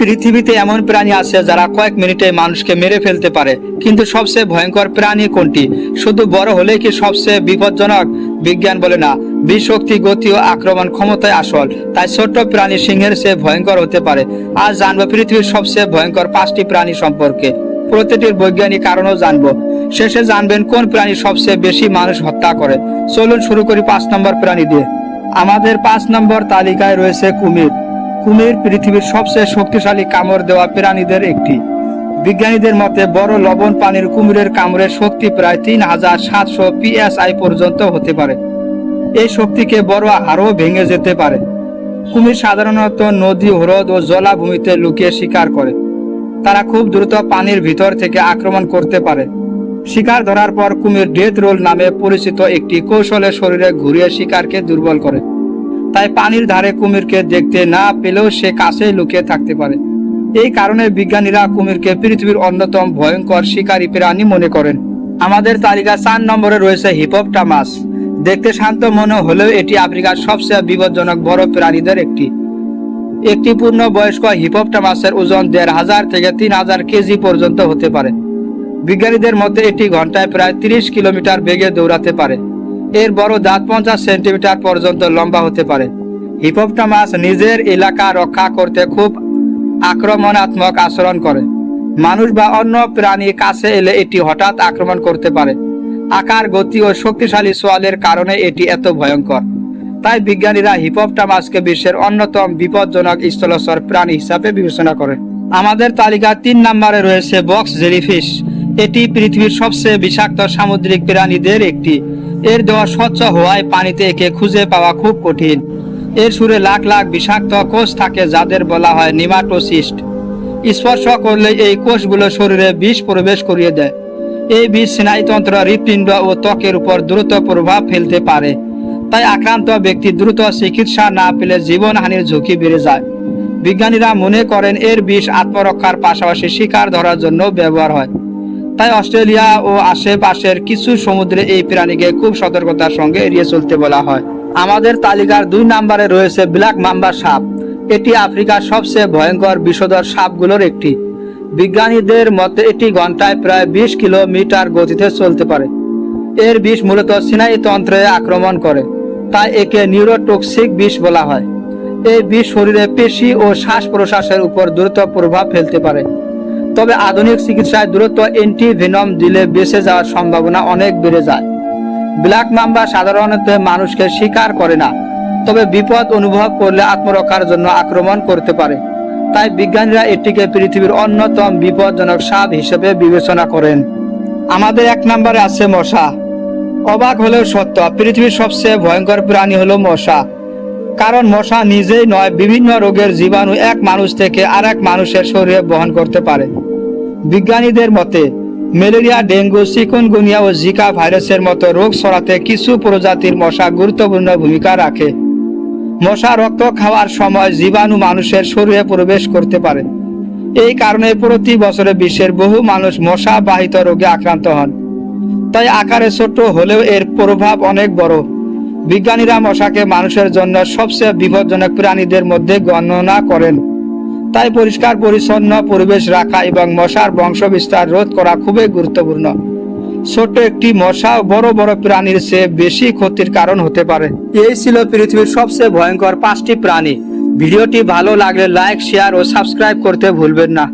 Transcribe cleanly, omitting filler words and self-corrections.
পৃথিবীতে এমন প্রাণী আছে যারা কয়েক মিনিটে মানুষকে মেরে ফেলতে পারে, কিন্তু সবচেয়ে ভয়ঙ্কর প্রাণী কোনটি? শুধু বড় হলেই কি সবচেয়ে বিপজ্জনক? বিজ্ঞান বলে না, বিষ, শক্তি, গতি ও আক্রমণ ক্ষমতায় আসল। তাই ছোট্ট প্রাণী সিংহের চেয়ে ভয়ঙ্কর হতে পারে। আজ জানবো পৃথিবীর সবচেয়ে ভয়ঙ্কর 5টি প্রাণী সম্পর্কে, প্রতিটির বৈজ্ঞানিক কারণও জানবো। শেষে জানবেন কোন প্রাণী সবচেয়ে বেশি মানুষ হত্যা করে। চলুন শুরু করি 5 নম্বর প্রাণী দিয়ে। আমাদের 5 নম্বর তালিকায় রয়েছে কুমির। কুমির পৃথিবীর সবচেয়ে শক্তিশালী কামড় দেওয়া প্রাণীদের একটি। বিজ্ঞানীদের মতে বড় লবণ পানির কুমিরের কামড়ের শক্তি প্রায় 3700 PSI পর্যন্ত হতে পারে। এই শক্তিকে বড় হাড়ও ভেঙে যেতে পারে। কুমির সাধারণত নদী, হ্রদ ও জলাভূমিতে লুকিয়ে শিকার করে। তারা খুব দ্রুত পানির ভিতর থেকে আক্রমণ করতে পারে। শিকার ধরার পর কুমির ডেথ রোল নামে পরিচিত একটি কৌশলে শরীরে ঘুরিয়ে শিকারকে দুর্বল করে। তাই পানির ধারে কুমিরকে দেখতে না পেলেও সে কাছেই লুকিয়ে থাকতে পারে। এই কারণে বিজ্ঞানীরা কুমিরকে পৃথিবীর অন্যতম ভয়ঙ্কর শিকারী প্রাণী মনে করেন। আমাদের তালিকা 4 নম্বরে রয়েছে হিপোপটামাস। দেখতে শান্ত মনে হলেও এটি আফ্রিকার সবচেয়ে বিপজ্জনক বড় প্রাণীদের একটি। একটি পূর্ণবয়স্ক হিপোপটামাসের ওজন 1500 থেকে 3000 কেজি পর্যন্ত হতে পারে। বিজ্ঞানীদের মতে এটি ঘন্টায় প্রায় 30 কিলোমিটার বেগে দৌড়াতে পারে। এর বড় দাঁত 50 সেন্টিমিটার পর্যন্ত লম্বা হতে পারে। হিপোপটামাস নিজের এলাকা রক্ষা করতে খুব আক্রমণাত্মক আচরণ করে। মানুষ বা অন্য প্রাণীর কাছে এলে এটি হঠাৎ আক্রমণ করতে পারে। আকার, গতি ও শক্তিশালী সোয়ালের কারণে এটি এত ভয়ঙ্কর। তাই বিজ্ঞানীরা হিপোপটামাসকে বিশ্বের অন্যতম বিপজ্জনক স্থলচর প্রাণী হিসাবে বিবেচনা করে। আমাদের তালিকা 3 নম্বরে রয়েছে বক্স জেলিফিশ। এটি পৃথিবীর সবচেয়ে বিষাক্ত সামুদ্রিক প্রাণীদের একটি। এর দেহ স্বচ্ছ হওয়ায় পানিতে একে খুঁজে পাওয়া খুব কঠিন। এর সুরে লাখ লাখ বিষাক্ত কোষ থাকে, যাদের বলা হয় নিমাটোসিস্ট। স্পর্শ করলে এই কোষগুলো শরীরে বিষ প্রবেশ করিয়ে দেয়। এই বিষ স্নায়ুতন্ত্র, হৃৎপিণ্ড ও ত্বকের উপর দ্রুত প্রভাব ফেলতে পারে। তাই আক্রান্ত ব্যক্তি দ্রুত চিকিৎসা না পেলে জীবনহানির ঝুঁকি বেড়ে যায়। বিজ্ঞানীরা মনে করেন এর বিষ আত্মরক্ষার পাশাপাশি শিকার ধরার জন্য ব্যবহার হয়। তাই অস্ট্রেলিয়া ও আশেপাশের কিছু সমুদ্রে এই প্রাণীকে খুব সতর্কতার সঙ্গে এড়িয়ে চলতে বলা হয়। আমাদের তালিকার 2 নম্বরে রয়েছে ব্ল্যাক মাম্বা সাপ। এটি আফ্রিকার সবচেয়ে ভয়ঙ্কর বিষধর সাপগুলোর একটি। বিজ্ঞানীদের মতে এটি ঘন্টায় প্রায় 20 কিলোমিটার গতিতে চলতে পারে। এর বিষ মূলত স্নায়ুতন্ত্রে আক্রমণ করে, তাই একে নিউরোটক্সিক বিষ বলা হয়। এই বিষ শরীরে পেশি ও শ্বাস প্রশ্বাসের উপর দ্রুত প্রভাব ফেলতে পারে। তবে আধুনিক চিকিৎসায় দ্রুত অ্যান্টিভেনম দিলে বেঁচে যাওয়ার সম্ভাবনা অনেক বেড়ে যায়। ব্ল্যাক মাম্বা সাধারণত মানুষকে শিকার করে না, তবে বিপদ অনুভব করলে আত্মরক্ষার জন্য আক্রমণ করতে পারে। তাই বিজ্ঞানীরা এটিকে পৃথিবীর অন্যতম বিপজ্জনক সাপ হিসেবে বিবেচনা করেন। আমাদের 1 নম্বরে আছে মশা। অবাক হলেও সত্য, পৃথিবীর সবচেয়ে ভয়ঙ্কর প্রাণী হলো মশা। কারণ মশা নিজেই নয়, বিভিন্ন রোগের জীবাণু এক মানুষ থেকে আরেক মানুষের শরীরে বহন করতে পারে। বিজ্ঞানীদের মতে ম্যালেরিয়া, ডেঙ্গু, চিকুনগুনিয়া ও জিকা ভাইরাসের মতো রোগ ছড়াতে কিছু প্রজাতির মশা গুরুত্বপূর্ণ ভূমিকা রাখে। মশা রক্ত খাওয়ার সময় জীবাণু মানুষের শরীরে প্রবেশ করতে পারে। এই কারণে প্রতি বছরে বিশ্বের বহু মানুষ মশা বাহিত রোগে আক্রান্ত হন। তাই আকারে ছোট হলেও এর প্রভাব অনেক বড়। বিজ্ঞানীরা মশাকে মানুষের জন্য সবচেয়ে বিপজ্জনক প্রাণীদের মধ্যে গণনা করেন। তাই পরিষ্কার পরিচ্ছন্ন পরিবেশ রাখা এবং মশার বংশবিস্তার রোধ করা খুবই গুরুত্বপূর্ণ। ছোট একটি মশা বড় বড় প্রাণীর চেয়ে বেশি ক্ষতির কারণ হতে পারে। এই ছিল পৃথিবীর সবচেয়ে ভয়ঙ্কর 5টি প্রাণী। ভিডিওটি ভালো লাগলে লাইক, শেয়ার ও সাবস্ক্রাইব করতে ভুলবেন না।